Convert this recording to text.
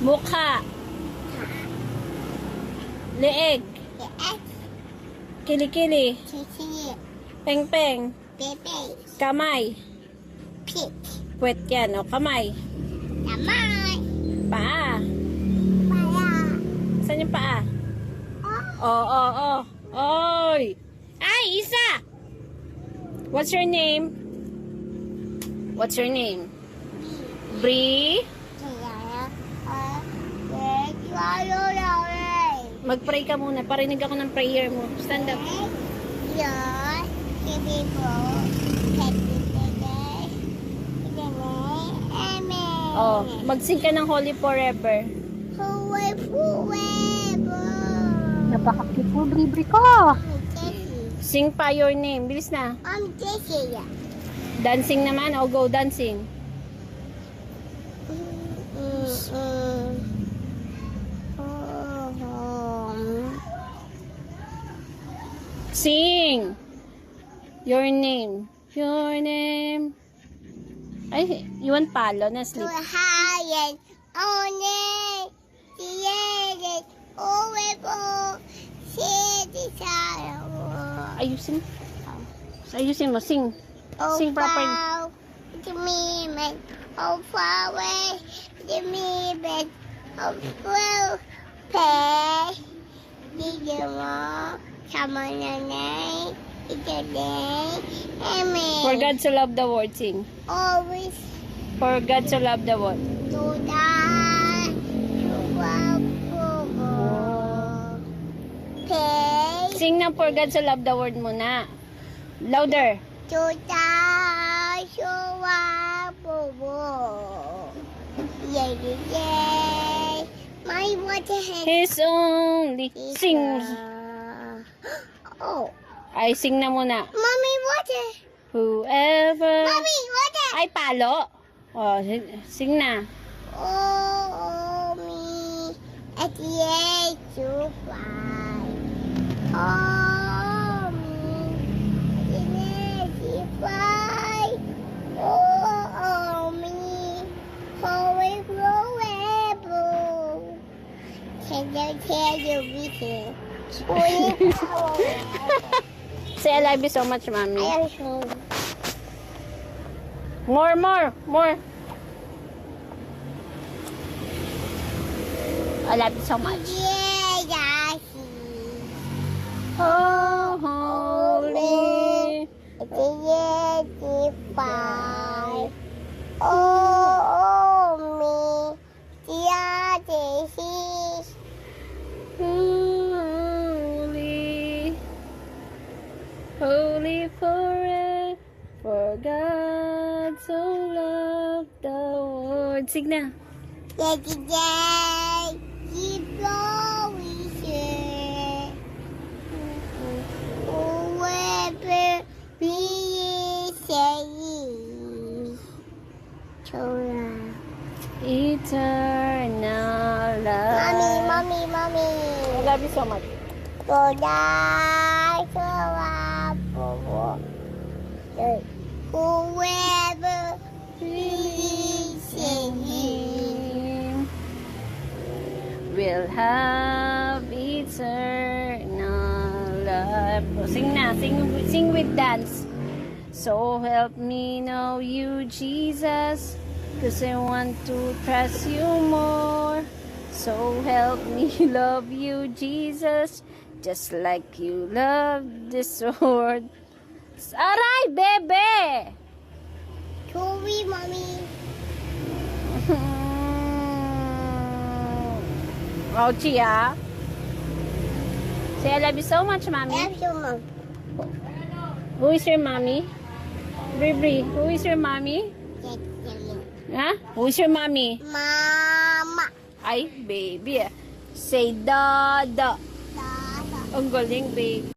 Mukha. Leeg. Kilikili. Pengpeng. Kamay. Puwet yan, o. Kamay. Paa. Saan yung paa? Oy! Ay, isa! What's your name? What's your name? Bree? Mag-pray ka muna. Parinig ako ng prayer mo. Stand up. Oh, mag-sing ka ng Holy Forever. Napaka-cute mo, Bree ko. Sing pa your name. Bilis na. I'm Jessie. Dancing naman. O, go dancing. Sing. Your name. Your name. Ay, you want palo na sleep. Ayusin. Ayusin mo. Sing. Sing properly. For God to love the world, sing. Always For God to love the world. to die. Pay Sing na for God to love the world muna. Louder. to die. Yeah. My water has His only. Sing. Oh, Ay, sing na muna. mommy, water. Whoever. Mommy, water. Ay, palo. Oh, sing na. Oh, me at the age to fly. Oh, me at the age to fly. Oh, me forever. Can you be here? Say, I love you so much, Mommy. I am sure. More. I love you so much. Yeah. Oh, holy. At the age to fly. Oh, me. Holy forever, for God so loved the world. Sing na. Keep going, whoever we say, Eternal love. Mommy. I love you so much. Go die, whoever pleases him Will have eternal life. Sing na. Sing with dance. So help me know you, Jesus, 'cause I want to trust you more. So help me love you, Jesus, just like you love this world. Aray, bebe! Sorry, mommy. Ouchie, ah. Say, I love you so much, Mommy. I love you, mom. Who is your mommy? Bri, who is your mommy? Ha? Who is your mommy? Mama. Ay, baby. Say, Dada. Dada. Ang galing, babe.